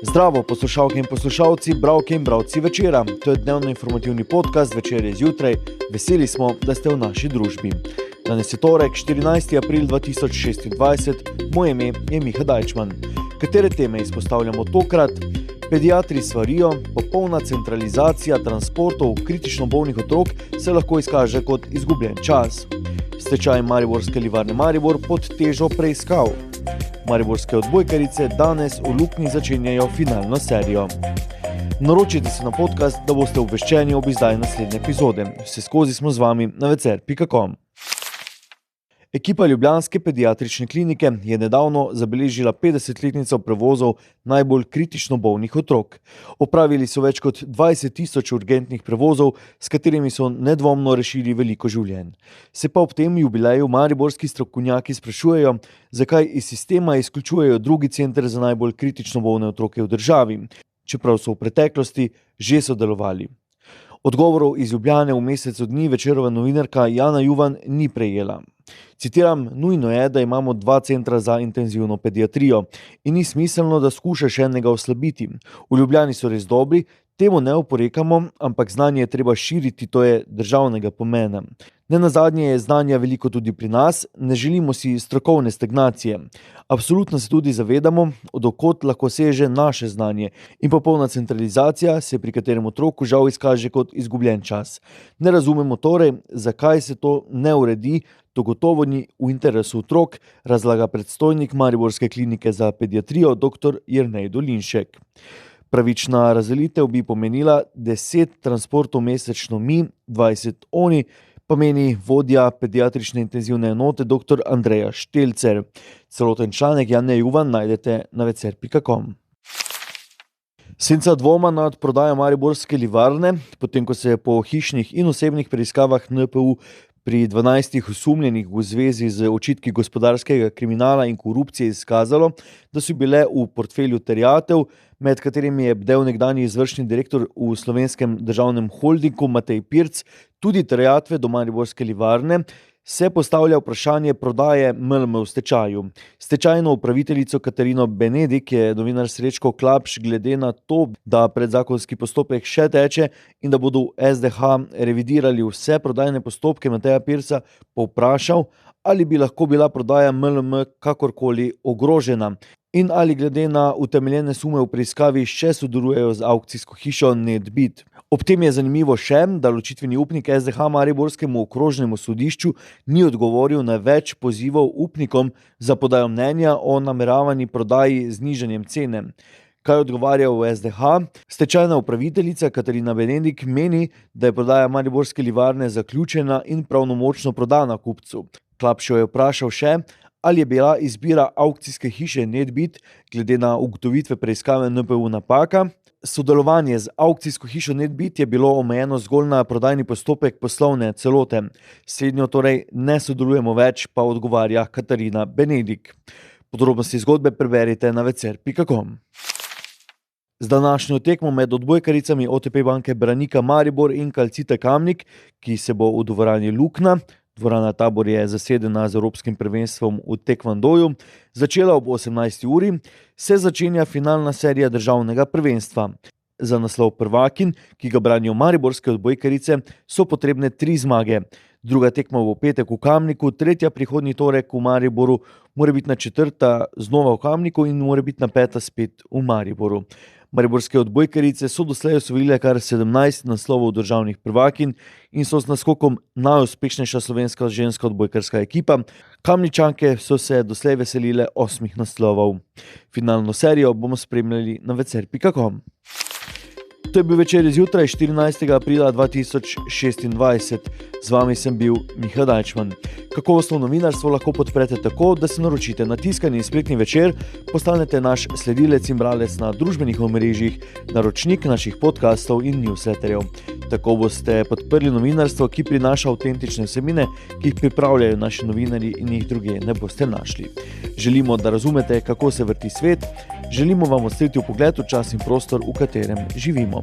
Zdravo, poslušalke in poslušalci, bralke in bralci večera. To je dnevno informativni podcast Večerje zjutraj. Veseli smo, da ste v naši družbi. Danes je torek, 14. april 2026. Moje ime je Miha Dajčman. Katere teme izpostavljamo tokrat? Pediatri svarijo, popolna centralizacija transportov kritično bolnih otrok se lahko izkaže kot izgubljen čas. Stečaj Mariborske livarne Maribor pod težo preiskav. Mariborske odbojkarice danes v Lukni začenjajo finalno serijo. Naročite se na podcast, da boste obveščeni ob izdaji naslednje epizode. Vseskozi smo z vami na vcer.com. Ekipa ljubljanske pediatrične klinike je nedavno zabeležila 50-letnico prevozov najbolj kritično bolnih otrok. Opravili so več kot 20.000 urgentnih prevozov, s katerimi so nedvomno rešili veliko življenj. Se pa ob tem jubileju mariborski strokovnjaki sprašujejo, zakaj iz sistema izključujejo drugi center za najbolj kritično bolne otroke v državi, čeprav so v preteklosti že sodelovali. Odgovorov iz Ljubljane v mesecu dni Večerova novinarka Jana Juvan ni prejela. Citiram, nujno je, da imamo 2 centra za intenzivno pediatrijo in ni smiselno, da skušaš enega oslabiti. V Ljubljani so res dobri, temu ne oporekamo, ampak znanje je treba širiti, to je državnega pomena. Nenazadnje je znanja veliko tudi pri nas, ne želimo si strokovne stagnacije. Absolutno se tudi zavedamo, od kod lahko seže naše znanje in popolna centralizacija se pri katerem otroku žal izkaže kot izgubljen čas. Ne razumemo torej, zakaj se to ne uredi, to gotovo ni v interesu otrok, razlaga predstojnik Mariborske klinike za pediatrijo dr. Jernej Dolinšek. Pravična razdelitev bi pomenila 10 transportov mesečno mi, 20 oni, pa meni vodja pediatrične intenzivne enote dr. Andreja Štelcer. Celoten članek Jane Juvan najdete na vcer.com. Senca dvoma nad prodajo Mariborske livarne, potem ko se je po hišnih in osebnih preiskavah NPU pri 12 osumljenih v zvezi z očitki gospodarskega kriminala in korupcije izkazalo, da so bile v portfelju terjatev, med katerimi je bdel nekdanji izvršni direktor v Slovenskem državnem holdingu Matej Pirc, tudi terjatve do Mariborske livarne, se postavlja vprašanje prodaje MLM v stečaju. Stečajno upraviteljico Katarino Benedik je novinar Srečko Klapš glede na to, da predzakonski postopek še teče in da bodo v SDH revidirali vse prodajne postopke Mateja Pirca, povprašal, ali bi lahko bila prodaja MLM kakorkoli ogrožena in ali glede na utemeljene sume v preiskavi še sodelujejo z aukcijsko hišo Netbit. Ob tem je zanimivo še, da ločitveni upnik SDH Mariborskemu okrožnemu sodišču ni odgovoril na več pozivov upnikom za podajo mnenja o nameravani prodaji z znižanjem cene. Kaj odgovarja v SDH? Stečajna upraviteljica Katarina Benedik meni, da je prodaja Mariborske livarne zaključena in pravnomočno prodana kupcu. Klapšo je vprašal še, ali je bila izbira aukcijske hiše Netbit glede na ugotovitve preiskave NPU napaka. Sodelovanje z aukcijsko hišo Netbit je bilo omejeno zgolj na prodajni postopek poslovne celote. Slednjo torej ne sodelujemo več, pa odgovarja Katarina Benedik. Podrobnosti zgodbe preberite na vcer.com. Z današnjo tekmo med odbojkaricami OTP banke Branika Maribor in Calcite Kamnik, ki se bo v dvorani Lukna, dvorana Tabor je zasedena z evropskim prvenstvom v tekvandoju, začela ob 18. uri, se začenja finalna serija državnega prvenstva. Za naslov prvakin, ki ga branijo mariborske odbojkarice, so potrebne 3 zmage. Druga tekma v petek v Kamniku, tretja prihodnji torek v Mariboru, morebitna četrta znova v Kamniku in morebitna peta spet v Mariboru. Mariborske odbojkarice so doslej osvojile kar 17 naslovov državnih prvakin in so z naskokom najuspešnejša slovenska ženska odbojkarska ekipa. Kamničanke so se doslej veselile 8 naslovov. Finalno serijo bomo spremljali na vcer.com. To je bil Večer zjutraj 14. aprila 2026. Z vami sem bil Miha Dajčman. Kakovostno novinarstvo lahko podprete tako, da se naročite na tiskani spletni Večer, postanete naš sledilec in bralec na družbenih omrežjih, naročnik naših podcastov in newsletterjev. Tako boste podprli novinarstvo, ki prinaša avtentične vsebine, ki jih pripravljajo naši novinarji in jih drugje ne boste našli. Želimo, da razumete, kako se vrti svet. Želimo vam odstreti vpogled v čas in prostor, v katerem živimo.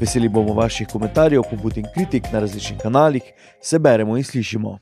Veseli bomo vaših komentarjev, pobud in kritik na različnih kanalih. Se beremo in slišimo.